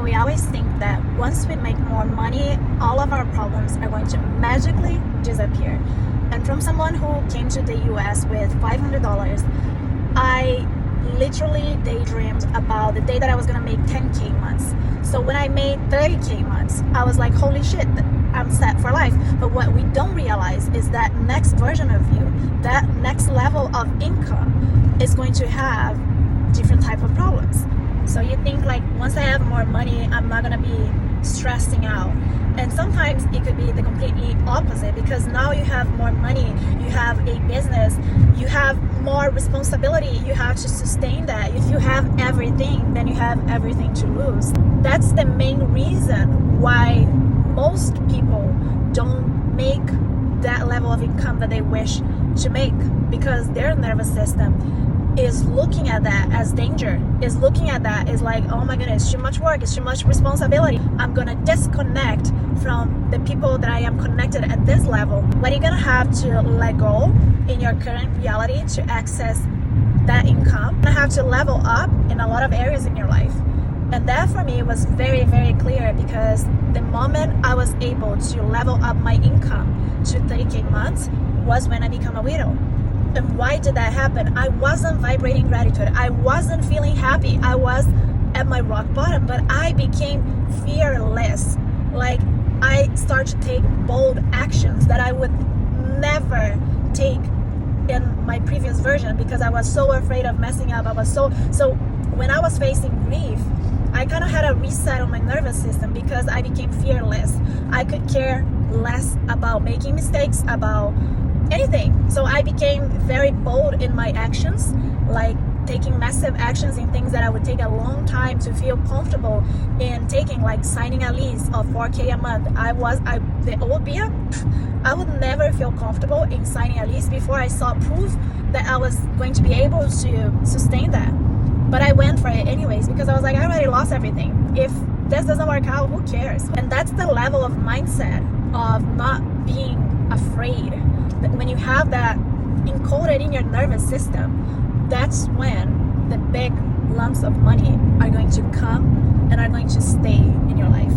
We always think that once we make more money, all of our problems are going to magically disappear. And from someone who came to the US with $500, I literally daydreamed about the day that I was gonna make 10K months. So when I made 30K months, I was like, holy shit, I'm set for life. But what we don't realize is that next version of you, that next level of income is going to have different type of problems. So you think like, once I have more money, I'm not gonna be stressing out. And sometimes it could be the completely opposite, because now you have more money, you have a business, you have more responsibility, you have to sustain that. If you have everything, then you have everything to lose. That's the main reason why most people don't make that level of income that they wish to make, because their nervous system is looking at that as danger, is looking at that is like, oh my goodness, too much work, it's too much responsibility. I'm gonna disconnect from the people that I am connected at this level. What you're gonna have to let go in your current reality to access that income, you're gonna have to level up in a lot of areas in your life. And that for me was very, very clear, because the moment I was able to level up my income to 30K months was when I became a widow. And why did that happen? I wasn't vibrating gratitude. I wasn't feeling happy. I was at my rock bottom, but I became fearless. Like, I started to take bold actions that I would never take in my previous version, because I was so afraid of messing up. I was so when I was facing grief, I kind of had a reset on my nervous system, because I became fearless. I could care less about making mistakes, about anything. So I became very bold in my actions, like taking massive actions in things that I would take a long time to feel comfortable in taking, like signing a lease of 4K a month. The old Bia, I would never feel comfortable in signing a lease before I saw proof that I was going to be able to sustain that. But I went for it anyways, because I was like, I already lost everything. If this doesn't work out, who cares? And that's the level of mindset of not being afraid. When you have that encoded in your nervous system, that's when the big lumps of money are going to come and are going to stay in your life.